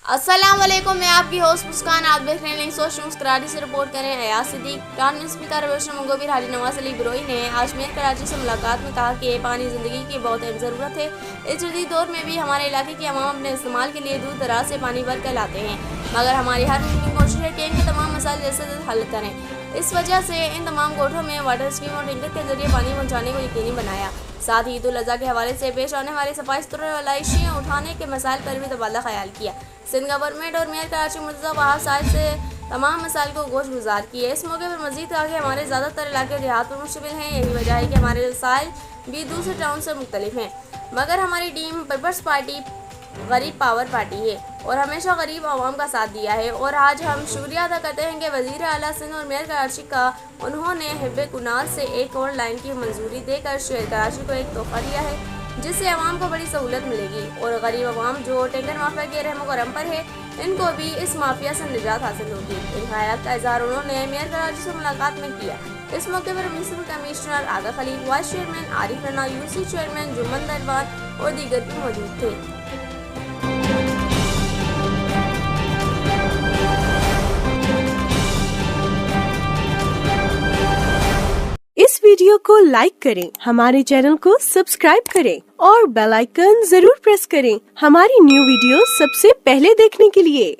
अस्सलाम वालेकुम, मैं आपकी होस्ट मुस्कान। आप देख रहे हैं सोशल मुस्कुराहटी से रिपोर्ट करें अयाज सिद्दीक। प्राइम स्पीकर रोशन मुगोबिर हाजी नवाज अली बिरोई ने आज मेयर कराची से मुलाकात में कहा कि पानी ज़िंदगी की बहुत अहम ज़रूरत है। इस जदीद दौर में भी हमारे इलाके के अवाम अपने इस्तेमाल के लिए दूर दराज से पानी भर कर लाते हैं, मगर हमारी हर मुमकिन कोशिश है कि इनके तमाम मसाइल जैसे हल करें। इस वजह से इन तमाम कोठों में वाटर स्कीम और टैंकर के जरिए पानी पहुँचाने को यकीनी बनाया। साथ ही ईद उल अज़हा के हवाले से पेश आने वाले सफाई सुथरे और लाइशियाँ उठाने के मसाइल पर भी तबादला ख्याल किया। सिंध गवर्नमेंट और मेयर कराची मुर्तज़ा वहाब साहिब से तमाम मसाइल को गोश गुजार किए। इस मौके पर मजीद कहा कि हमारे ज़्यादातर इलाके देहात पर मुश्तमिल हैं। यही वजह है कि हमारे वसाइल भी दूसरे टाउन से मुख्तलिफ हैं, मगर हमारी टीम पीपल्स पार्टी गरीब पावर पार्टी है और हमेशा गरीब आवाम का साथ दिया है। और आज हम शुक्रिया अदा करते हैं कि वज़ीर आला सिंध और मेयर कराची का उन्होंने हिब्बे कुनाल से एक और लाइन की मंजूरी देकर शहर कराची को एक तोहफा दिया है, जिससे आवाम को बड़ी सहूलत मिलेगी। और गरीब आवाम जो टैंकर माफिया के रहम करम पर है, इनको भी इस माफिया से निजात हासिल होगी। इन ख्यालात का इजहार उन्होंने मेयर कराची से मुलाकात में किया। इस मौके पर municipal commissioner Agha Khalil, vice chairman Arif Rana, UC chairman Jumman Darbar और दीगर भी मौजूद थे। इस वीडियो को लाइक करें, हमारे चैनल को सब्सक्राइब करें और बेल आइकन जरूर प्रेस करें हमारी न्यू वीडियो सबसे पहले देखने के लिए।